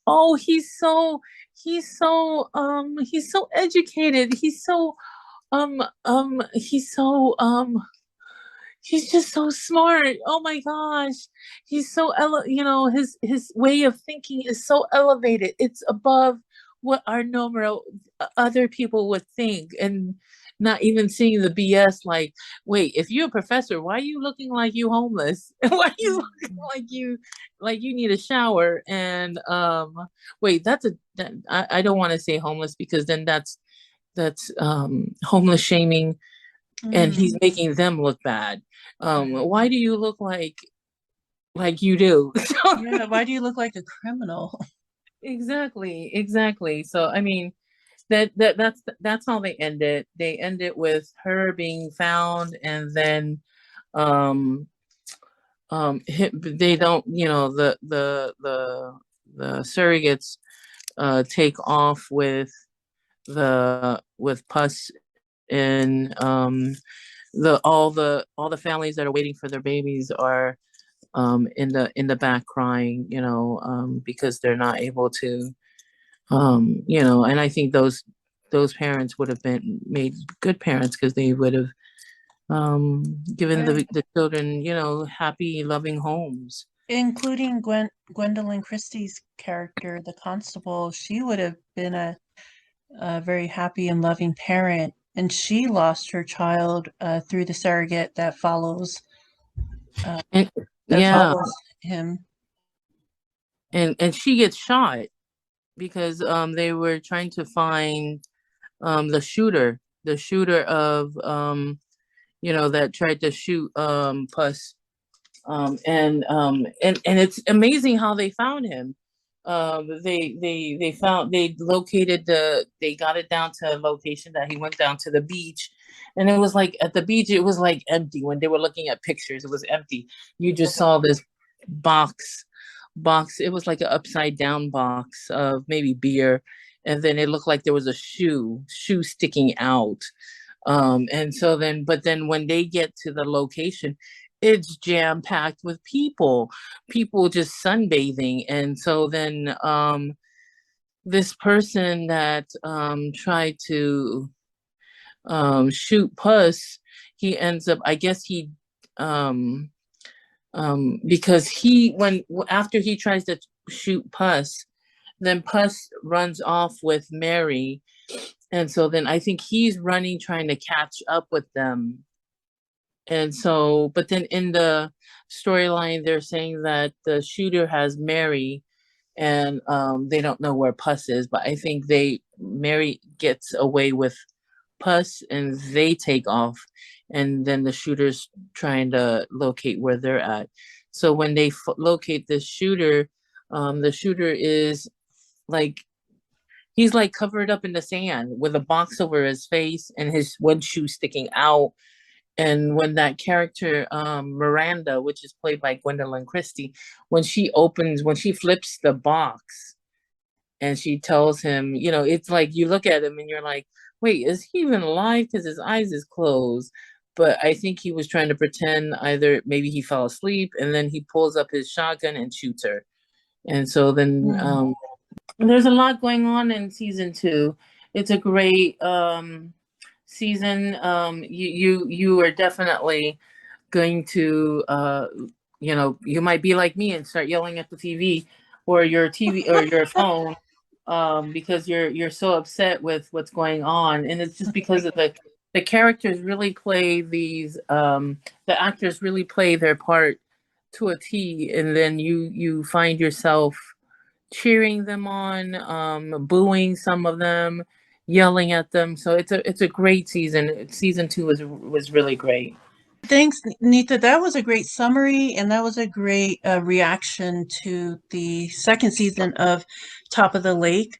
"Oh, he's so educated. He's just so smart. Oh my gosh. He's so his way of thinking is so elevated. It's above what our normal other people would think." And not even seeing the BS like, "Wait, if you're a professor, why are you looking like you homeless? Why are you looking like you need a shower?" And wait, I don't want to say homeless because then that's homeless shaming, and Mm, he's making them look bad. Why do you look like you do? So yeah, why do you look like a criminal? exactly. So I mean, that's how they end it. They end it with her being found, and then um they don't, the surrogates take off with Puss, and all the families that are waiting for their babies are in the back crying, because they're not able to, and I think those parents would have been made good parents because they would have given Right. the children, happy, loving homes. Including Gwendolyn Christie's character, the constable, she would have been a a very happy and loving parent, and she lost her child through the surrogate uh, And that yeah, follows him. and she gets shot because they were trying to find the shooter of that tried to shoot Puss. And it's amazing how they found him. They located they got it down to a location that he went down to the beach, and it was like at the beach it was like empty. When they were looking at pictures, it was empty. You just saw this box box. It was like an upside down box of maybe beer, and then it looked like there was a shoe sticking out. And so then, but then when they get to the location, it's jam packed with people just sunbathing. And so then, this person that tried to shoot Puss, he ends up, I guess um, because when after he tries to shoot Puss, then Puss runs off with Mary, and so then I think he's running trying to catch up with them. And so, but then in the storyline, they're saying that the shooter has Mary, and they don't know where Puss is. But I think Mary gets away with Puss, and they take off, and then the shooter's trying to locate where they're at. So when they locate the shooter is like he's like covered up in the sand with a box over his face and his one shoe sticking out. And when that character, Miranda, which is played by Gwendolyn Christie, when she flips the box and she tells him, it's like you look at him and you're like, wait, is he even alive? Because his eyes is closed. But I think he was trying to pretend either maybe he fell asleep, and then he pulls up his shotgun and shoots her. And so then Mm. there's a lot going on in season two. It's a great season. You are definitely going to you might be like me and start yelling at the TV or your TV or your phone, because you're so upset with what's going on, and it's just because of the characters really play the actors really play their part to a T, and then you find yourself cheering them on, booing some of them, yelling at them. So it's a great season. Season two was really great. Thanks, Nita. That was a great summary, and that was a great reaction to the second season of Top of the Lake.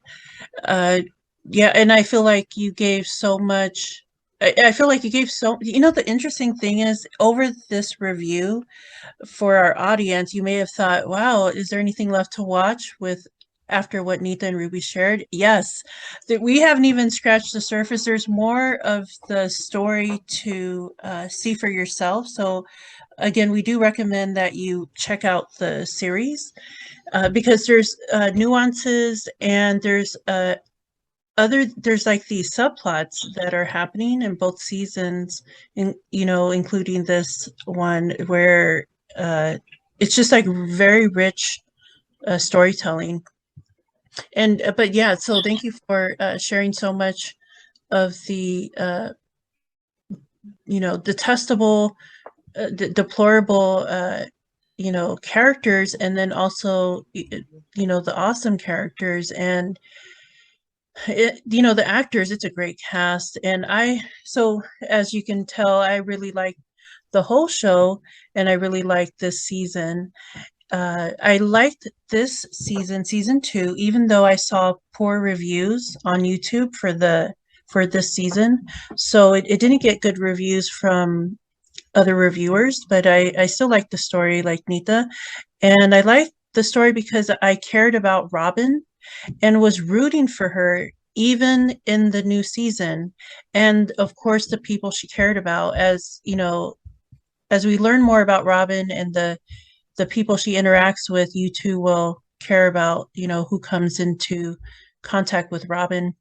Uh, yeah, and I feel like you gave so much. I feel like you gave so. The interesting thing is, over this review for our audience, you may have thought, "Wow, is there anything left to watch?" With after what Nita and Ruby shared, yes, that we haven't even scratched the surface. There's more of the story to see for yourself. So again, we do recommend that you check out the series because there's nuances and there's like these subplots that are happening in both seasons, including this one where it's just like very rich storytelling. And but yeah, so thank you for sharing so much of the detestable, deplorable characters, and then also the awesome characters. And the actors, it's a great cast. And so as you can tell, I really like the whole show, and I really like this season. I liked this season two, even though I saw poor reviews on YouTube for this season. So it didn't get good reviews from other reviewers, but I still like the story, like Nita. And I liked the story because I cared about Robin and was rooting for her even in the new season. And of course, the people she cared about, as we learn more about Robin and the people she interacts with, you too will care about, who comes into contact with Robin.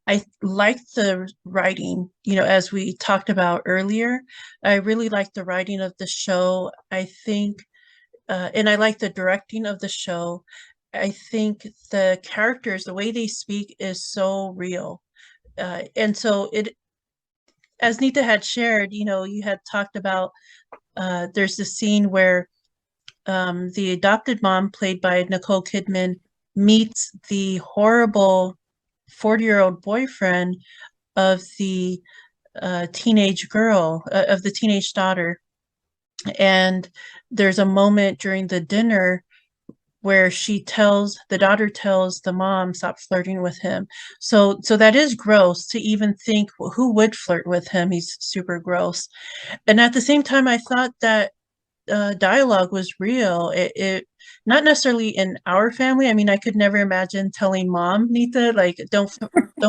I like the writing, as we talked about earlier. I really like the writing of the show. I think, and I like the directing of the show. I think the characters, the way they speak is so real. And so it, as Nita had shared, you had talked about, there's this scene where the adopted mom, played by Nicole Kidman, meets the horrible 40-year-old boyfriend of the teenage girl, of the teenage daughter. And there's a moment during the dinner where the daughter tells the mom, stop flirting with him. So that is gross to even think, well, who would flirt with him? He's super gross. And at the same time, I thought that dialogue was real. It not necessarily in our family. I mean, I could never imagine telling mom, Nita, like, don't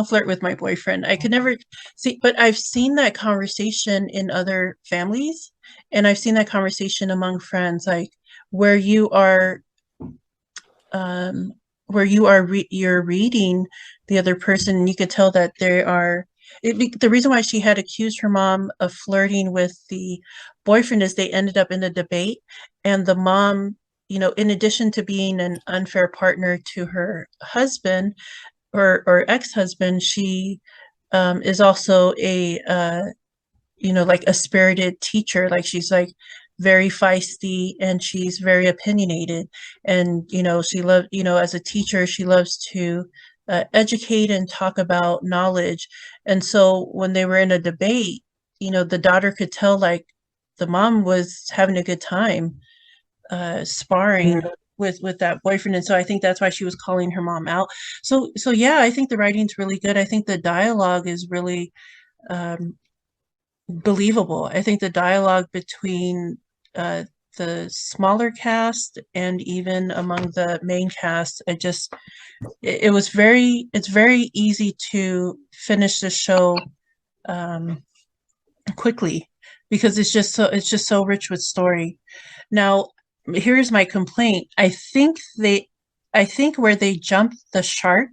flirt with my boyfriend. I could never see, but I've seen that conversation in other families, and I've seen that conversation among friends, like where you are um, you're reading the other person, and you could tell that they are. The reason why she had accused her mom of flirting with the boyfriend is they ended up in a debate, and the mom, in addition to being an unfair partner to her husband or ex-husband, she is also like a spirited teacher. Like she's like very feisty and she's very opinionated. And, she loved, as a teacher, she loves to educate and talk about knowledge. And so when they were in a debate, the daughter could tell like the mom was having a good time sparring with that boyfriend. And so I think that's why she was calling her mom out. So yeah, I think the writing's really good. I think the dialogue is really um, believable. I think the dialogue between uh, the smaller cast and even among the main cast, it's very easy to finish the show um, quickly because it's just so rich with story. Now, here's my complaint. I think where they jumped the shark,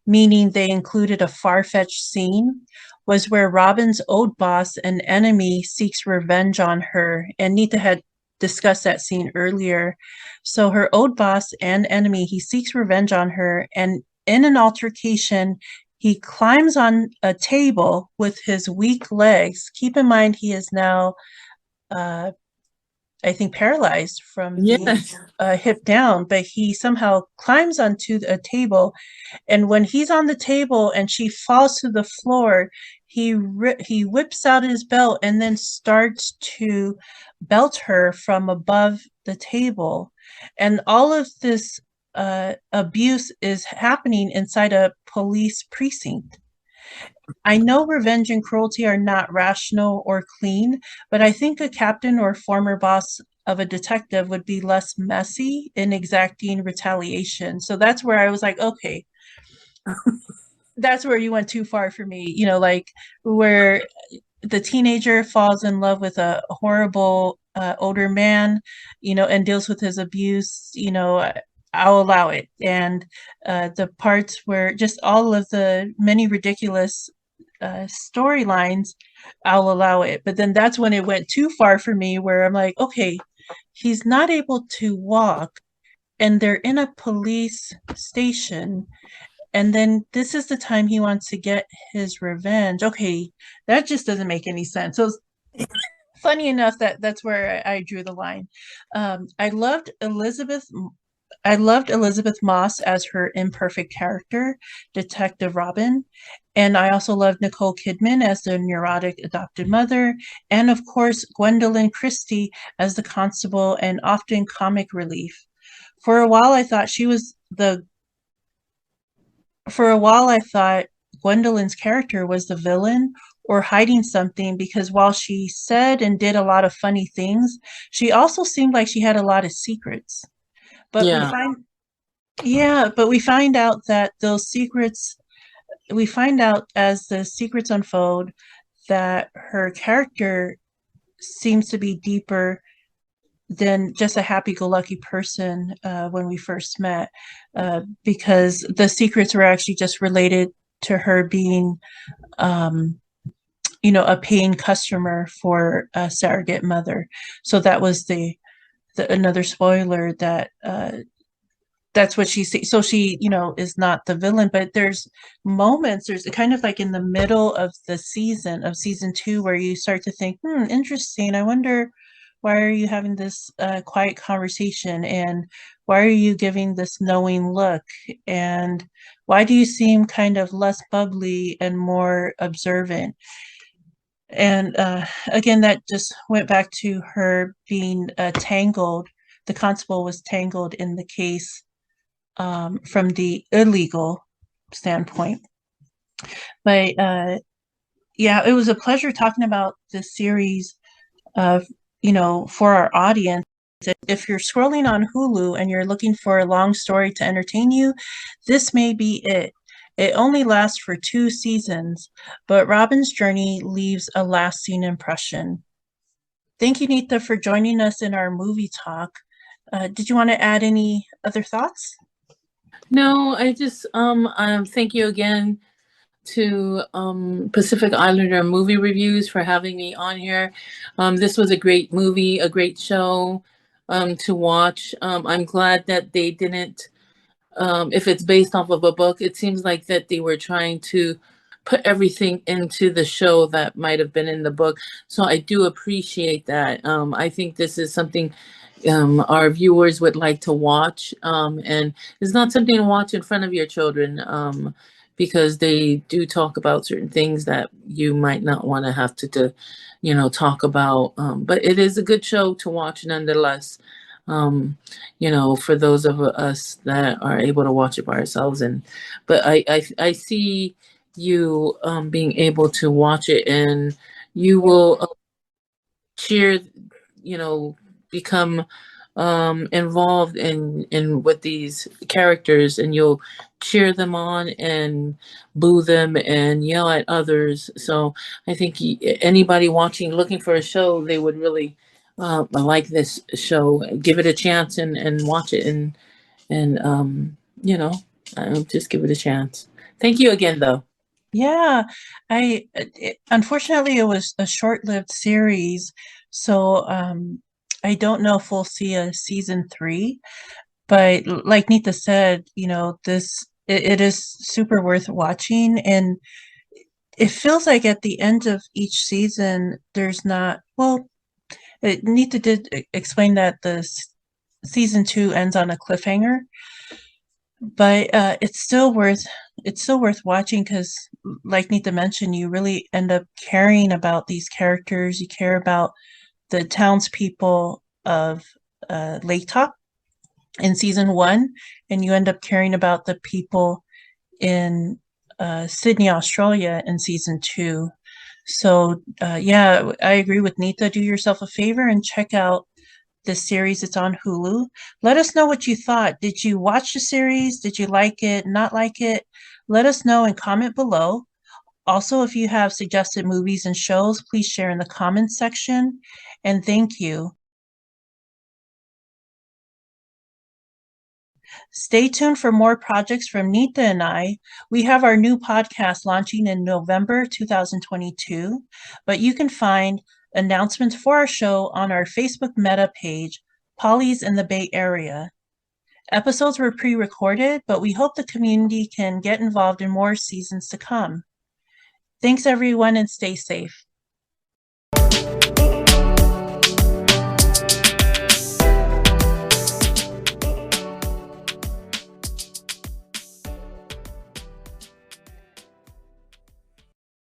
meaning they included a far-fetched scene, was where Robin's old boss and enemy seeks revenge on her. And Nita had discussed that scene earlier. So her old boss and enemy, he seeks revenge on her, and in an altercation, he climbs on a table with his weak legs. Keep in mind, he is now uh, I think, paralyzed from the Yes. hip down, but he somehow climbs onto a table. And when he's on the table and she falls to the floor, he whips out his belt and then starts to belt her from above the table. And all of this abuse is happening inside a police precinct. I know revenge and cruelty are not rational or clean, but I think a captain or former boss of a detective would be less messy in exacting retaliation. So that's where I was like, okay, that's where you went too far for me. Like where the teenager falls in love with a horrible older man, and deals with his abuse, I'll allow it. And the parts where just all of the many ridiculous storylines, I'll allow it. But then that's when it went too far for me, where I'm like, okay, he's not able to walk, and they're in a police station. And then this is the time he wants to get his revenge. Okay, that just doesn't make any sense. So funny enough that that's where I drew the line. I loved Elizabeth. I loved Elizabeth Moss as her imperfect character, Detective Robin. And I also loved Nicole Kidman as the neurotic adopted mother. And of course, Gwendolyn Christie as the constable and often comic relief. For a while, I thought she was the for a while, I thought Gwendolyn's character was the villain or hiding something, because while she said and did a lot of funny things, she also seemed like she had a lot of secrets. But we Yeah. find, yeah, but we find out that we find out as the secrets unfold that her character seems to be deeper than just a happy-go-lucky person when we first met, because the secrets were actually just related to her being, um, a paying customer for a surrogate mother. So that was the another spoiler that that's what she sees. So she, is not the villain, but there's moments, there's kind of like in the middle of the season of season two where you start to think, interesting. I wonder why are you having this quiet conversation, and why are you giving this knowing look, and why do you seem kind of less bubbly and more observant? And again, that just went back to her being tangled. The constable was tangled in the case from the illegal standpoint. But yeah, it was a pleasure talking about this series of, for our audience. If you're scrolling on Hulu and you're looking for a long story to entertain you, this may be it. It only lasts for 2 seasons, but Robin's journey leaves a lasting impression. Thank you, Nita, for joining us in our movie talk. Did you want to add any other thoughts? No, I just thank you again to Pacific Islander Movie Reviews for having me on here. This was a great movie, a great show to watch. I'm glad that they didn't, if it's based off of a book, it seems like that they were trying to put everything into the show that might have been in the book. So I do appreciate that. I think this is something our viewers would like to watch. And it's not something to watch in front of your children because they do talk about certain things that you might not want to have to talk about. But it is a good show to watch nonetheless. For those of us that are able to watch it by ourselves. But I see you being able to watch it, and you will cheer, become involved in with these characters, and you'll cheer them on and boo them and yell at others. So I think anybody watching, looking for a show, they would really like this show. Give it a chance and watch it, and you know just give it a chance. Thank you again, though. Yeah, unfortunately it was a short-lived series, so I don't know if we'll see a season three. But like Nita said, it is super worth watching, and it feels like at the end of each season, there's not well, Nita did explain that season two ends on a cliffhanger, but it's still worth watching because, like Nita mentioned, you really end up caring about these characters. You care about the townspeople of Lake Top in season one, and you end up caring about the people in Sydney, Australia in season two. So, yeah, I agree with Nita. Do yourself a favor and check out this series. It's on Hulu. Let us know what you thought. Did you watch the series? Did you like it? Not like it? Let us know and comment below. Also, if you have suggested movies and shows, please share in the comments section. And thank you. Stay tuned for more projects from Nita and I. We have our new podcast launching in November 2022, but you can find announcements for our show on our Facebook Meta page, Polly's in the Bay Area. Episodes were pre-recorded, but we hope the community can get involved in more seasons to come. Thanks everyone and stay safe.